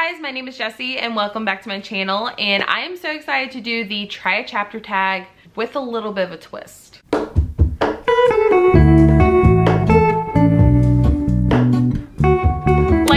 guys, my name is Jessie and welcome back to my channel, and I am so excited to do the try a chapter tag with a little bit of a twist. Like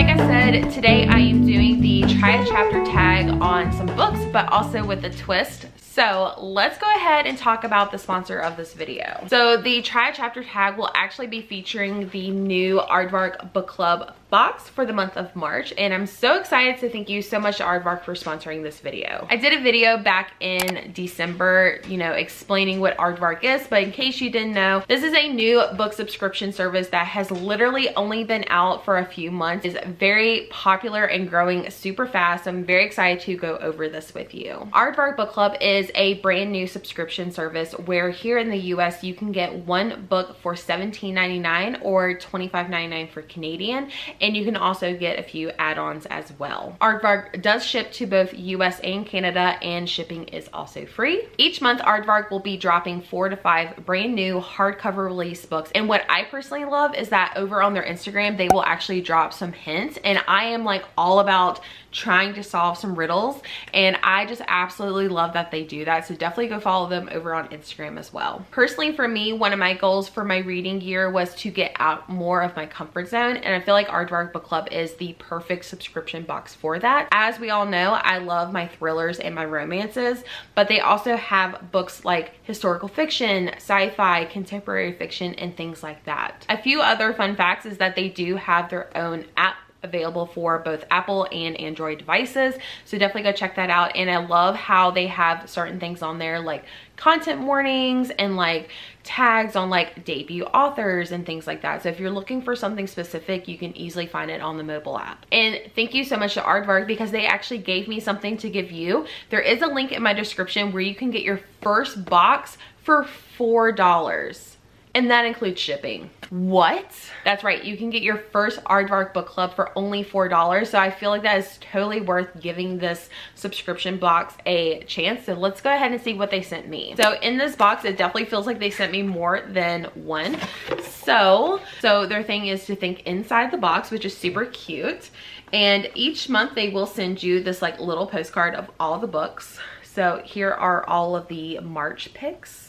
I said, today I am doing the try a chapter tag on some books, but also with a twist. So let's go ahead and talk about the sponsor of this video. So the try a chapter tag will actually be featuring the new Aardvark Book Club box for the month of March, and I'm so excited to thank you so much to Aardvark for sponsoring this video. I did a video back in December, explaining what Aardvark is, but in case you didn't know, this is a new book subscription service that has literally only been out for a few months. It's very popular and growing super fast. I'm very excited to go over this with you. Aardvark Book Club is a brand new subscription service where here in the US you can get one book for $17.99 or $25.99 for Canadian, and you can also get a few add-ons as well. Aardvark does ship to both US and Canada, and shipping is also free. Each month Aardvark will be dropping 4 to 5 brand new hardcover release books, and what I personally love is that over on their Instagram they will actually drop some hints, and I am like all about trying to solve some riddles, and I just absolutely love that they do that. So definitely go follow them over on Instagram as well. Personally, for me, one of my goals for my reading year was to get out more of my comfort zone, and I feel like Aardvark Book Club is the perfect subscription box for that. As we all know, I love my thrillers and my romances, but they also have books like historical fiction, sci-fi, contemporary fiction, and things like that. A few other fun facts is that they do have their own app available for both Apple and Android devices, so definitely go check that out. And I love how they have certain things on there like content warnings and like tags on like debut authors and things like that. So if you're looking for something specific, you can easily find it on the mobile app. And thank you so much to Aardvark because they actually gave me something to give you. There is a link in my description where you can get your first box for $4. And that includes shipping. What? That's right, you can get your first Aardvark Book Club for only $4. So I feel like that is totally worth giving this subscription box a chance. So let's go ahead and see what they sent me. So in this box, it definitely feels like they sent me more than one. So their thing is to think inside the box, which is super cute. And each month they will send you this like little postcard of all of the books. So here are all of the March picks.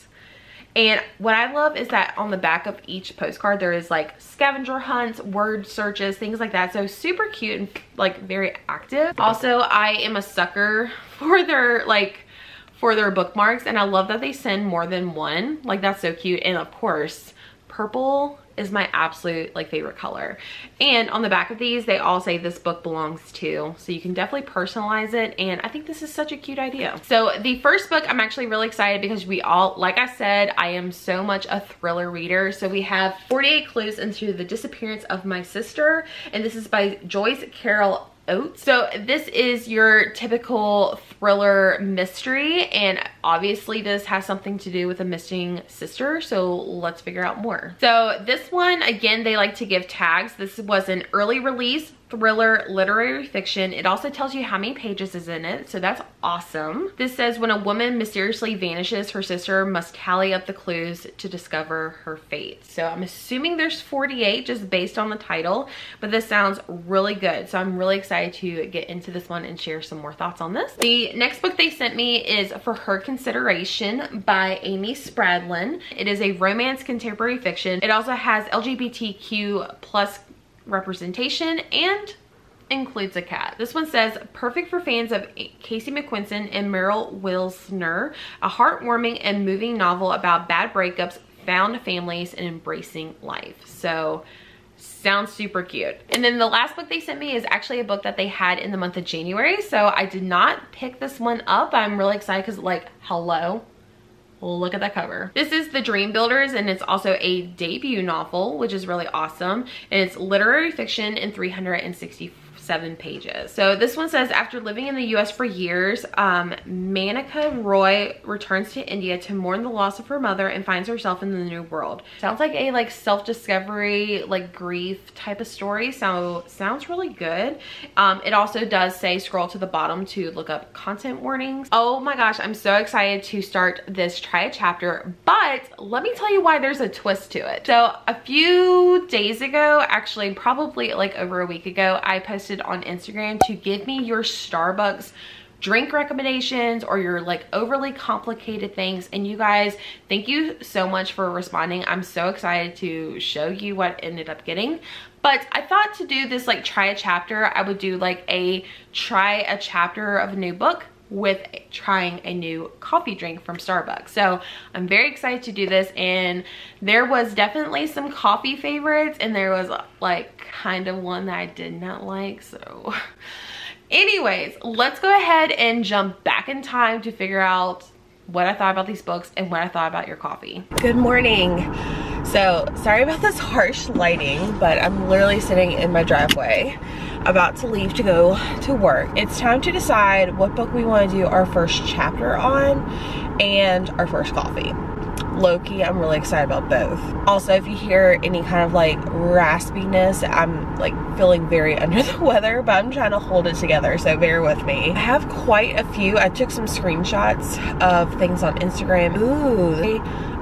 And what I love is that on the back of each postcard there is like scavenger hunts, word searches, things like that. So super cute and like very active. Also, I am a sucker for their bookmarks, and I love that they send more than one. Like, that's so cute. And of course, purple is my absolute like favorite color. And on the back of these they all say this book belongs to, so you can definitely personalize it, and I think this is such a cute idea. So the first book, I'm actually really excited because we all, like I said, I am so much a thriller reader. So we have 48 Clues into the Disappearance of My Sister, and this is by Joyce Carol Oates. So this is your typical thriller mystery, and obviously this has something to do with a missing sister, so let's figure out more. So this one, again, they like to give tags. This was an early release thriller literary fiction. It also tells you how many pages is in it, so that's awesome. This says when a woman mysteriously vanishes, her sister must tally up the clues to discover her fate. So I'm assuming there's 48 just based on the title, but this sounds really good, so I'm really excited to get into this one and share some more thoughts on this. The next book they sent me is For Her Consideration by Amy Spradlin. It is a romance contemporary fiction. It also has LGBTQ plus representation and includes a cat. This one says, perfect for fans of Casey McQuiston and Meryl Wilsner, a heartwarming and moving novel about bad breakups, found families, and embracing life. So sounds super cute. And then the last book they sent me is actually a book that they had in the month of January, so I did not pick this one up. I'm really excited because, like, hello, look at that cover. This is The Dream Builders, and it's also a debut novel, which is really awesome. And it's literary fiction in 367 pages. So this one says, after living in the US for years, Manika Roy returns to India to mourn the loss of her mother and finds herself in the new world. Sounds like a like self-discovery, like grief type of story. So sounds really good. It also does say scroll to the bottom to look up content warnings. Oh my gosh, I'm so excited to start this try a chapter, but let me tell you why there's a twist to it. So a few days ago, actually probably like over a week ago, I posted suggested on Instagram to give me your Starbucks drink recommendations or your like overly complicated things. And you guys, thank you so much for responding. I'm so excited to show you what I ended up getting. But I thought to do this like try a chapter, I would do like a try a chapter of a new book with trying a new coffee drink from Starbucks. So I'm very excited to do this, and there was definitely some coffee favorites and there was like kind of one that I did not like. So anyways, let's go ahead and jump back in time to figure out what I thought about these books and what I thought about your coffee. Good morning. So sorry about this harsh lighting, but I'm literally sitting in my driveway about to leave to go to work. It's time to decide what book we want to do our first chapter on and our first coffee. Low-key, I'm really excited about both. Also, if you hear any kind of like raspiness, I'm like feeling very under the weather, but I'm trying to hold it together, so bear with me. I have quite a few. I took some screenshots of things on Instagram. Ooh, the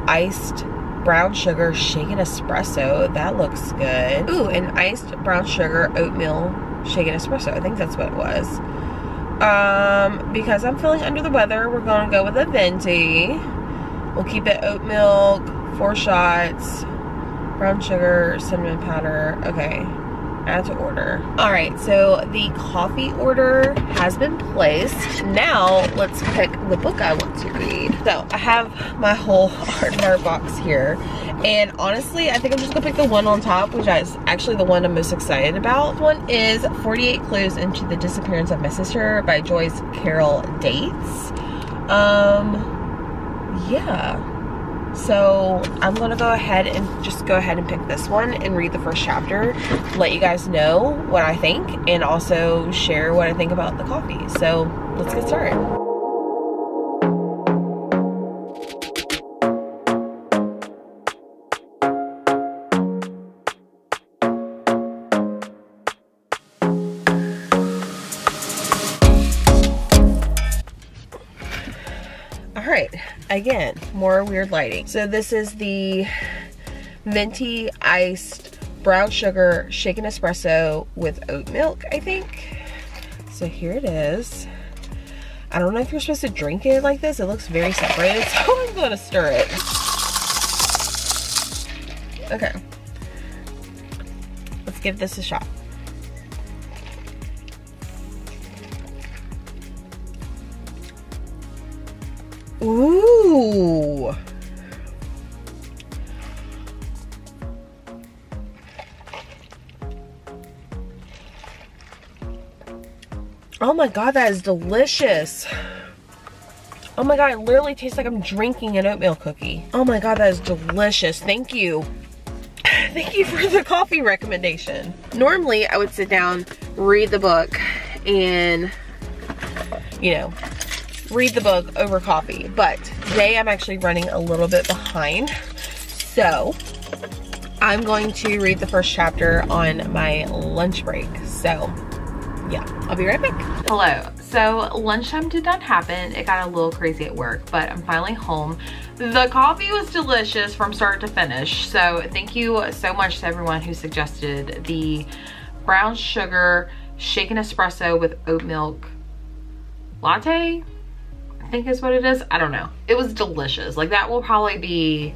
iced brown sugar shaken espresso. That looks good. Ooh, an iced brown sugar oatmeal shaken espresso. I think that's what it was. Because I'm feeling under the weather, we're gonna go with a venti. We'll keep it oat milk, 4 shots, brown sugar, cinnamon powder. Okay, add to order. All right, so the coffee order has been placed. Now let's pick the book I want to read. So I have my whole Aardvark box here, and honestly, I think I'm just gonna pick the one on top, which is actually the one I'm most excited about. This one is 48 Clues into the Disappearance of My Sister by Joyce Carol Dates. Yeah, so I'm gonna go ahead and pick this one and read the first chapter, let you guys know what I think, and also share what I think about the coffee. So let's get started. Alright, again, more weird lighting. So this is the venti iced brown sugar shaken espresso with oat milk, I think. So here it is. I don't know if you're supposed to drink it like this. It looks very separated, so I'm going to stir it. Okay. Let's give this a shot. Ooh. Oh my god, that is delicious. Oh my god, it literally tastes like I'm drinking an oatmeal cookie. Oh my god, that is delicious. Thank you. Thank you for the coffee recommendation. Normally, I would sit down, read the book, and, you know, read the book over coffee, but today I'm actually running a little bit behind, so I'm going to read the first chapter on my lunch break. So yeah, I'll be right back. Hello. So lunchtime did not happen. It got a little crazy at work, but I'm finally home. The coffee was delicious from start to finish, so thank you so much to everyone who suggested the brown sugar shaken espresso with oat milk latte, I think is what it is. I don't know. It was delicious. Like, that will probably be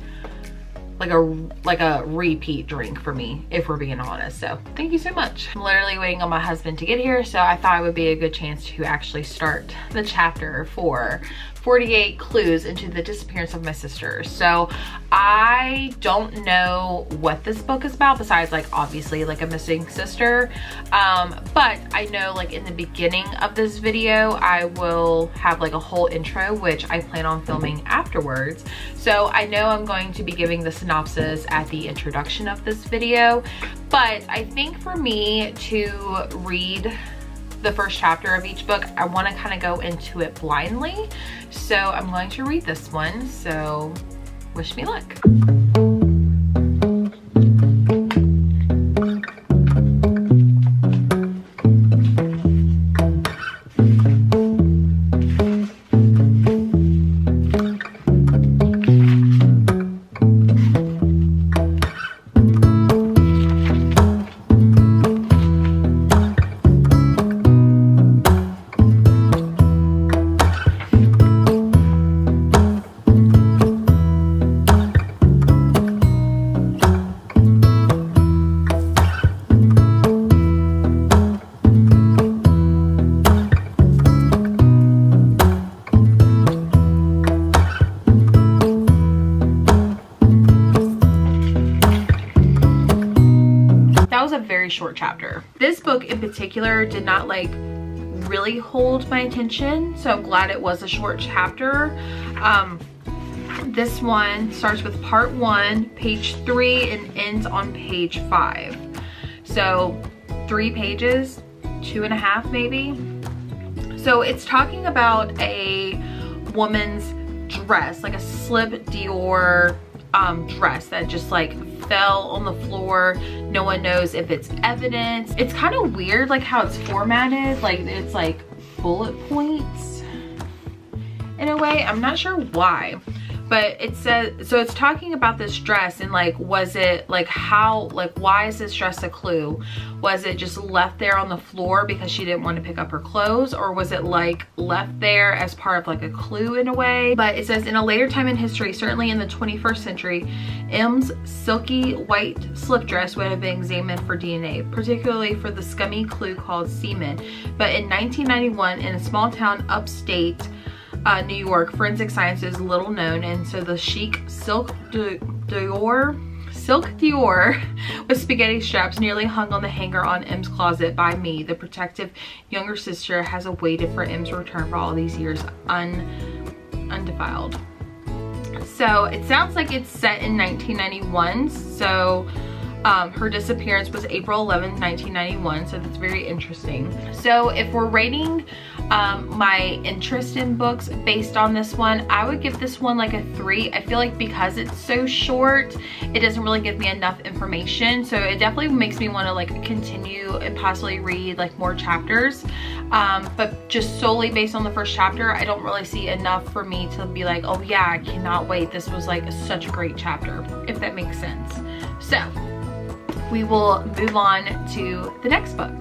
like a repeat drink for me, if we're being honest. So thank you so much. I'm literally waiting on my husband to get here, so I thought it would be a good chance to actually start the chapter for 48 Clues into the Disappearance of My Sister. So I don't know what this book is about, besides like obviously like a missing sister, but I know like in the beginning of this video I will have like a whole intro, which I plan on filming afterwards. So I know I'm going to be giving the synopsis at the introduction of this video, but I think for me to read the first chapter of each book, I want to kind of go into it blindly. So I'm going to read this one, so wish me luck. very short chapter. This book in particular did not like really hold my attention, so I'm glad it was a short chapter. This one starts with part 1, page 3, and ends on page 5. So 3 pages, 2.5 maybe. So it's talking about a woman's dress, like a slip Dior dress that just like fell on the floor. No one knows if it's evidence. It's kind of weird like how it's formatted, like it's like bullet points in a way. I'm not sure why, but it says, so it's talking about this dress and like, was it like how, like why is this dress a clue? Was it just left there on the floor because she didn't want to pick up her clothes, or was it like left there as part of like a clue in a way? But it says, in a later time in history, certainly in the 21st century, M's silky white slip dress would have been examined for DNA, particularly for the scummy clue called semen. But in 1991, in a small town upstate New York, forensic science is little known, and so the chic silk Dior with spaghetti straps nearly hung on the hanger on M's closet by me, the protective younger sister, has awaited for M's return for all these years undefiled. So it sounds like it's set in 1991. So her disappearance was April 11th, 1991. So that's very interesting. So if we're rating my interest in books based on this one, I would give this one like a 3. I feel like because it's so short, it doesn't really give me enough information. So it definitely makes me want to like continue and possibly read like more chapters. But just solely based on the first chapter, I don't really see enough for me to be like, oh yeah, I cannot wait. This was like such a great chapter, if that makes sense. So we will move on to the next book.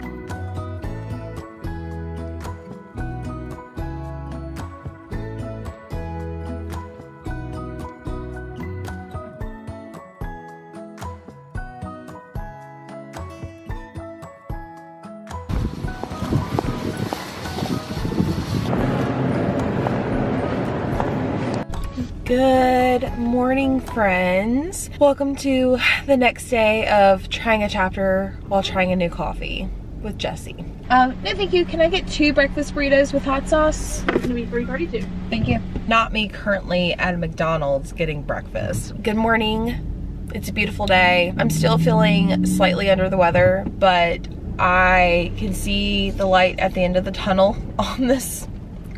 Good morning, friends. Welcome to the next day of trying a chapter while trying a new coffee with Jessie. No thank you. Can I get 2 breakfast burritos with hot sauce? It's gonna be $3.32. Thank you. Not me currently at McDonald's getting breakfast. Good morning. It's a beautiful day. I'm still feeling slightly under the weather, but I can see the light at the end of the tunnel on this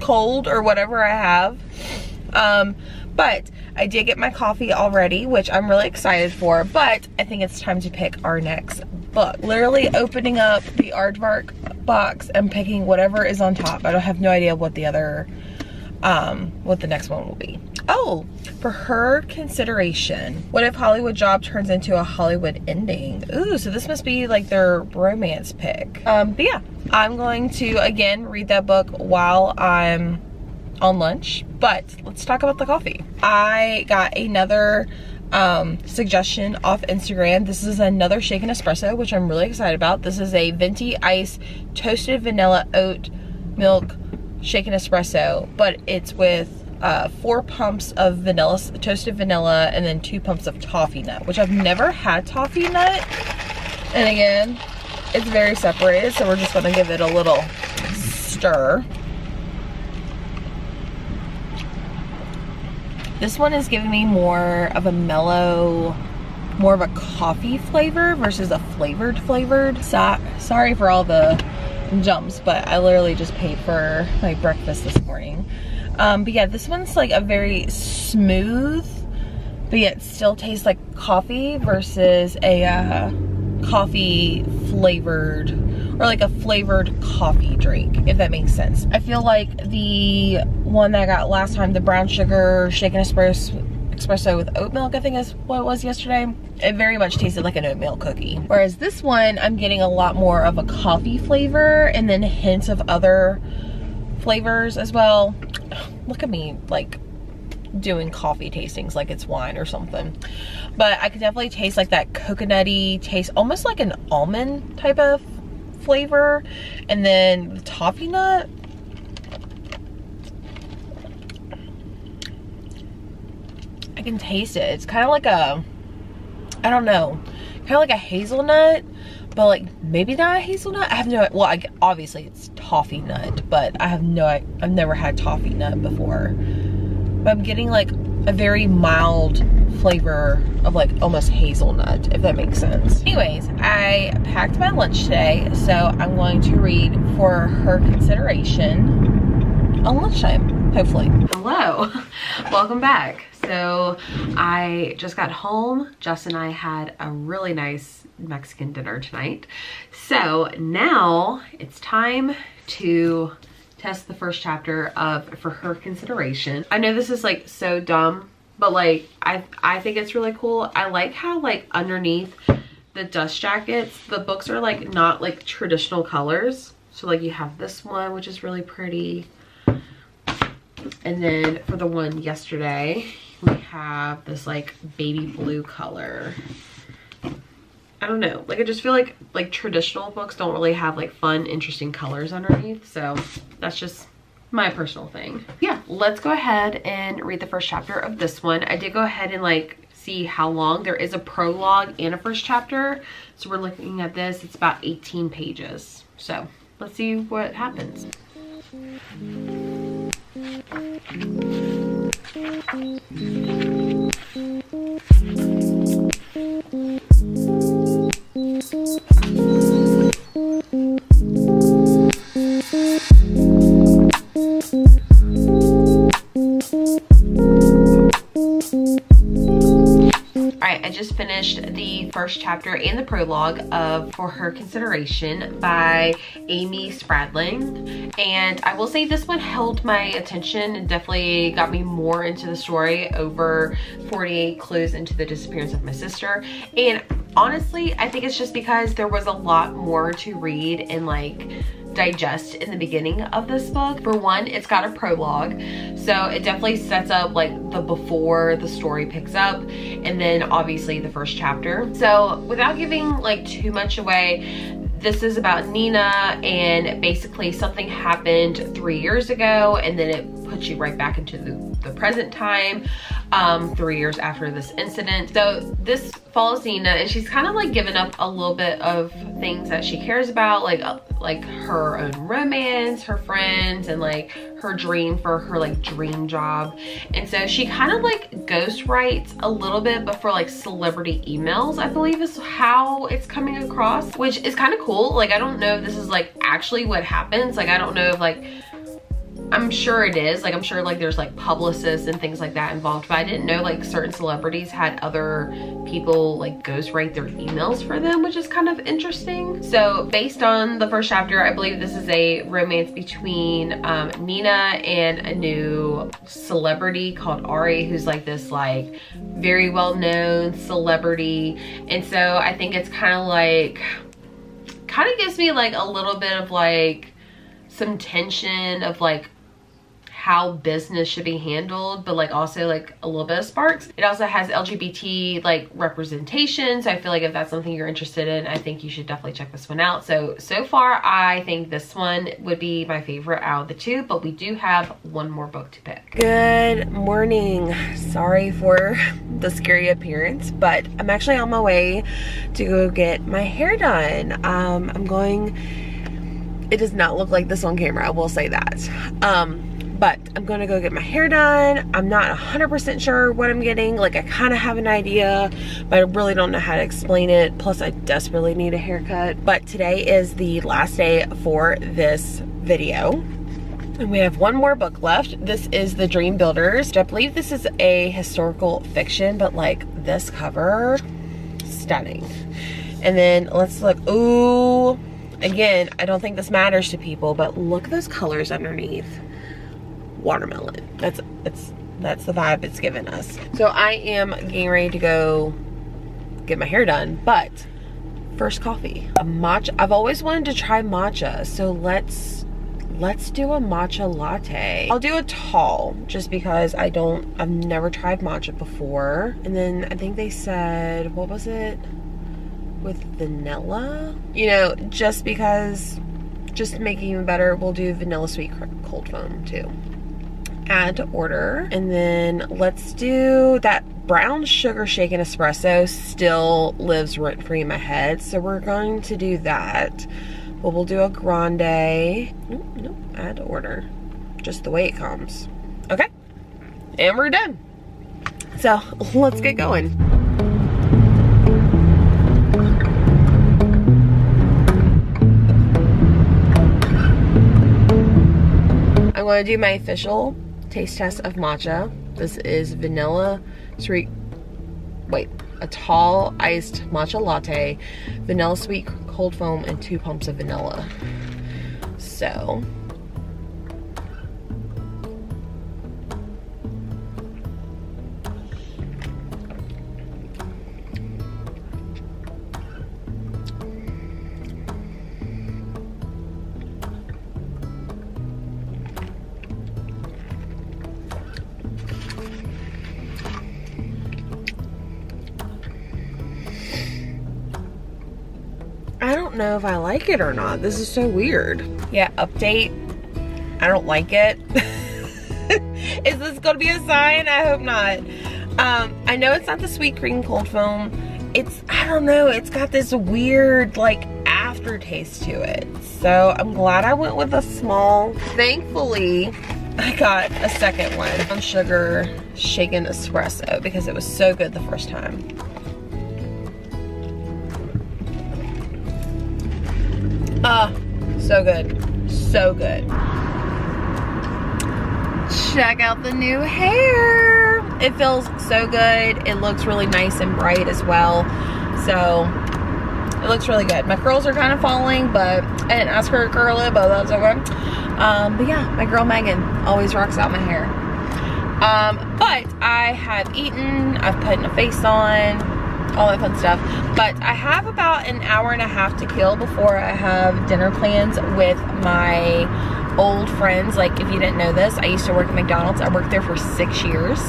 cold or whatever I have. But I did get my coffee already, which I'm really excited for, but I think it's time to pick our next book. Literally opening up the Aardvark box and picking whatever is on top. I don't have no idea what the other, what the next one will be. Oh, for her consideration, what if Hollywood Job turns into a Hollywood ending? Ooh, so this must be like their romance pick. But yeah, I'm going to, again, read that book while I'm on lunch, but let's talk about the coffee. I got another suggestion off Instagram. This is another shaken espresso, which I'm really excited about. This is a venti ice toasted vanilla oat milk shaken espresso, but it's with 4 pumps of vanilla, toasted vanilla, and then 2 pumps of toffee nut, which I've never had toffee nut. And again, it's very separated, so we're just gonna give it a little stir. This one is giving me more of a mellow, more of a coffee flavor versus a flavored. Sorry for all the jumps, but I literally just paid for my breakfast this morning. But yeah, this one's like a very smooth, but yet still tastes like coffee versus a coffee flavored, or like a flavored coffee drink, if that makes sense. I feel like the one that I got last time, the brown sugar shaken espresso with oat milk, I think is what it was yesterday, it very much tasted like an oatmeal cookie. Whereas this one, I'm getting a lot more of a coffee flavor and then hints of other flavors as well. Look at me like doing coffee tastings like it's wine or something. But I could definitely taste like that coconutty taste, almost like an almond type of flavor. And then the toffee nut, I can taste it. It's kind of like a, I don't know, kind of like a hazelnut, but like maybe not hazelnut. I have no, well, obviously it's toffee nut, but I've never had toffee nut before. But I'm getting like a very mild flavor of like almost hazelnut, if that makes sense. Anyways, I packed my lunch today, so I'm going to read For Her Consideration on lunchtime, hopefully. Hello, welcome back. So I just got home. Jess and I had a really nice Mexican dinner tonight. So now it's time to test the first chapter of For Her Consideration. I know this is like so dumb, but like I think it's really cool. I like how like underneath the dust jackets, the books are like not like traditional colors. So like you have this one, which is really pretty. And then for the one yesterday, we have this like baby blue color. I don't know, like I just feel like traditional books don't really have like fun, interesting colors underneath. So that's just my personal thing. Yeah, let's go ahead and read the first chapter of this one. I did go ahead and like see how long. There is a prologue and a first chapter. So we're looking at this, it's about 18 pages. So let's see what happens. Alright, I just finished the first chapter and the prologue of For Her Consideration by Amy Spradling, and I will say this one held my attention and definitely got me more into the story over 48 Clues into the Disappearance of My Sister. And honestly, I think it's just because there was a lot more to read and like digest in the beginning of this book. For one, it's got a prologue, so it definitely sets up like the before the story picks up, and then obviously the first chapter. So without giving like too much away, this is about Nina, and basically something happened 3 years ago, and then it puts you right back into the present time, 3 years after this incident. So this follows Nina, and she's kind of like given up a little bit of things that she cares about, like her own romance, her friends, and like her dream for her like dream job. And so she kind of like ghost writes a little bit, but for like celebrity emails, I believe is how it's coming across, which is kind of cool. Like I don't know if this is like actually what happens. Like I don't know if like, I'm sure it is, like I'm sure like there's like publicists and things like that involved, but I didn't know like certain celebrities had other people like ghostwrite their emails for them, which is kind of interesting. So based on the first chapter, I believe this is a romance between Nina and a new celebrity called Ari, who's like this like very well-known celebrity. And so I think it's kind of gives me like a little bit of like some tension of like how business should be handled, but like also like a little bit of sparks. It also has LGBT like representation, so I feel like if that's something you're interested in, I think you should definitely check this one out. So far I think this one would be my favorite out of the two, but we do have one more book to pick. Good morning. Sorry for the scary appearance, but I'm actually on my way to go get my hair done. It does not look like this on camera, I will say that. But I'm gonna go get my hair done. I'm not 100% sure what I'm getting. Like I kind of have an idea, but I really don't know how to explain it. Plus I desperately need a haircut. But today is the last day for this video. And we have one more book left. This is The Dream Builders. I believe this is a historical fiction, but like this cover, stunning. And then let's look, ooh, again, I don't think this matters to people, but look at those colors underneath. Watermelon. That's the vibe it's given us. So I am getting ready to go get my hair done, but first coffee. A matcha. I've always wanted to try matcha, so let's do a matcha latte. I'll do a tall just because I've never tried matcha before. And then I think they said, what was it? With vanilla? You know, just because, just to make it even better, we'll do vanilla sweet cold foam too. Add to order. And then let's do that brown sugar shaken espresso. Still lives rent-free in my head, so we're going to do that. But we'll do a grande. Nope, add to order. Just the way it comes. Okay, and we're done. So let's get going. I'm going to do my official taste test of matcha. This is vanilla sweet, a tall iced matcha latte, vanilla sweet cold foam, and 2 pumps of vanilla. So, I don't know if I like it or not. This is so weird. Yeah, update. I don't like it. Is this gonna be a sign? I hope not. I know it's not the sweet cream cold foam. I don't know, it's got this weird like aftertaste to it. So I'm glad I went with a small. Thankfully, I got a second one. Brown sugar shaken espresso because it was so good the first time. So good. So good. Check out the new hair. It feels so good. It looks really nice and bright as well. So it looks really good. My curls are kind of falling, but I didn't ask her to curl it, but that's okay. But yeah, my girl Megan always rocks out my hair. But I have eaten, I've put a face on, all that fun stuff. But I have about an hour and a half to kill before I have dinner plans with my old friends. Like, if you didn't know this, I used to work at McDonald's. I worked there for 6 years,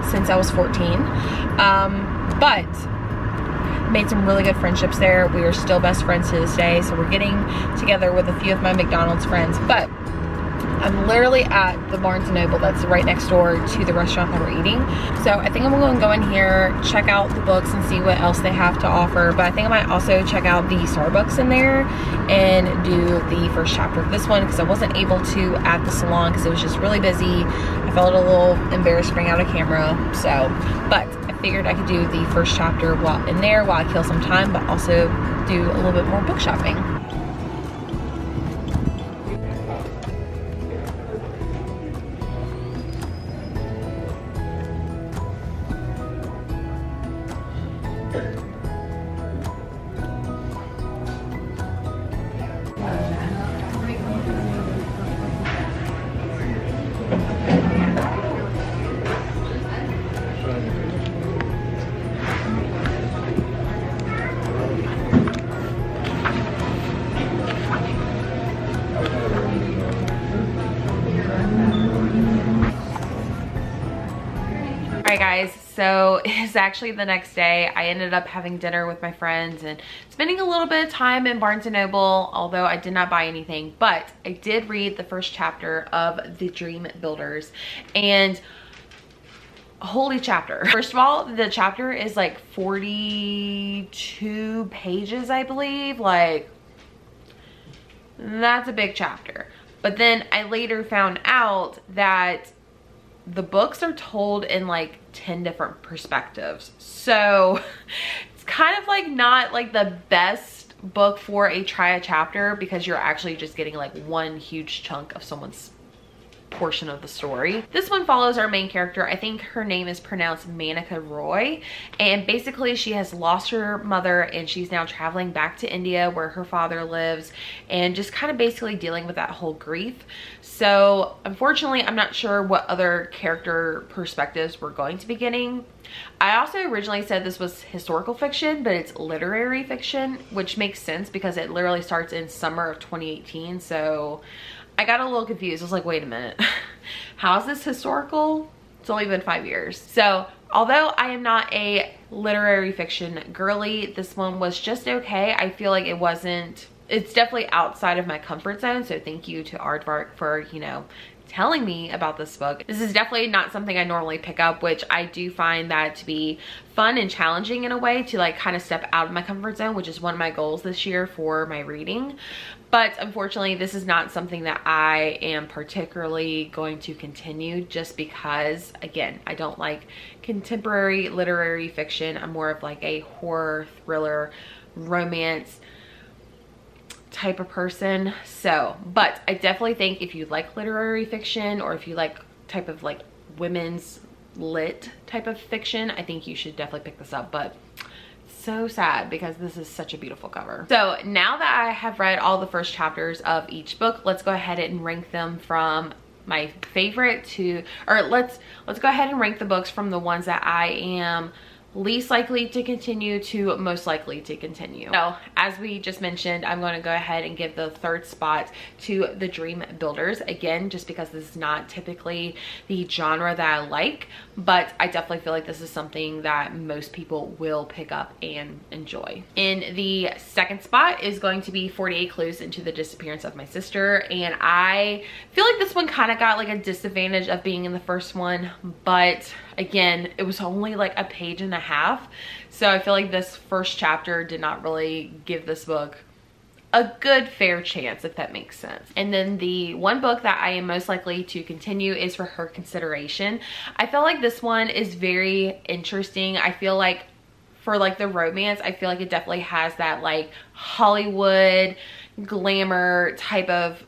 since I was 14. But made some really good friendships there. We are still best friends to this day. So we're getting together with a few of my McDonald's friends. But I'm literally at the Barnes & Noble that's right next door to the restaurant that we're eating. So I think I'm going to go in here, check out the books and see what else they have to offer. But I think I might also check out the Starbucks in there and do the first chapter of this one, because I wasn't able to at the salon because it was just really busy. I felt a little embarrassed to bring out a camera. So, but I figured I could do the first chapter while in there while I kill some time, but also do a little bit more book shopping. Alright guys, so it's actually the next day. I ended up having dinner with my friends and spending a little bit of time in Barnes & Noble, although I did not buy anything, but I did read the first chapter of The Dream Builders, and holy chapter. First of all, the chapter is like 42 pages, I believe. Like, that's a big chapter. But then I later found out that the books are told in like 10 different perspectives. So it's kind of like not like the best book for a try a chapter, because you're actually just getting like one huge chunk of someone's portion of the story. This one follows our main character. I think her name is pronounced Manika Roy, and basically she has lost her mother and she's now traveling back to India where her father lives, and just kind of basically dealing with that whole grief. So unfortunately, I'm not sure what other character perspectives we're going to be getting. I also originally said this was historical fiction, but it's literary fiction, which makes sense because it literally starts in summer of 2018. So I got a little confused. I was like, wait a minute, how is this historical? It's only been 5 years. So although I am not a literary fiction girly, this one was just okay. I feel like it wasn't it's definitely outside of my comfort zone. So thank you to Aardvark for, you know, telling me about this book. This is definitely not something I normally pick up, which I do find that to be fun and challenging in a way, to like kind of step out of my comfort zone, which is one of my goals this year for my reading. But unfortunately, this is not something that I am particularly going to continue, just because, again, I don't like contemporary literary fiction. I'm more of like a horror, thriller, romance type of person. So, but I definitely think if you like literary fiction, or if you like type of like women's lit type of fiction, I think you should definitely pick this up. But so sad because this is such a beautiful cover. So now that I have read all the first chapters of each book, let's go ahead and rank them from my favorite to, or let's go ahead and rank the books from the ones that I am least likely to continue to most likely to continue. So as we just mentioned, I'm going to go ahead and give the third spot to The Dream Builders. Again, just because this is not typically the genre that I like, but I definitely feel like this is something that most people will pick up and enjoy. In the second spot is going to be 48 Clues into the Disappearance of My Sister. And I feel like this one kind of got like a disadvantage of being in the first one, but again, it was only like a page and a half. So I feel like this first chapter did not really give this book a good fair chance, if that makes sense. And then the one book that I am most likely to continue is For Her Consideration. I feel like this one is very interesting. I feel like for like the romance, I feel like it definitely has that like Hollywood glamour type of,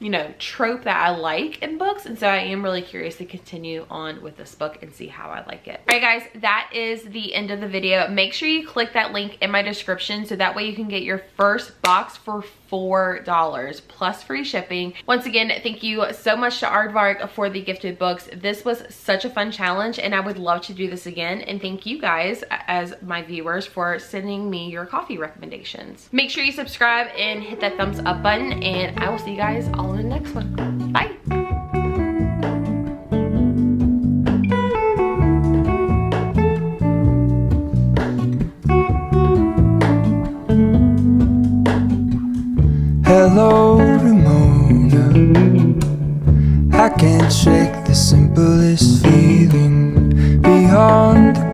you know, trope that I like in books. And so I am really curious to continue on with this book and see how I like it. All right, guys, that is the end of the video. Make sure you click that link in my description so that way you can get your first box for $4 plus free shipping. Once again, thank you so much to Aardvark for the gifted books. This was such a fun challenge and I would love to do this again. And thank you guys as my viewers for sending me your coffee recommendations. Make sure you subscribe and hit that thumbs up button, and I will see you guys all in the next one. Bye.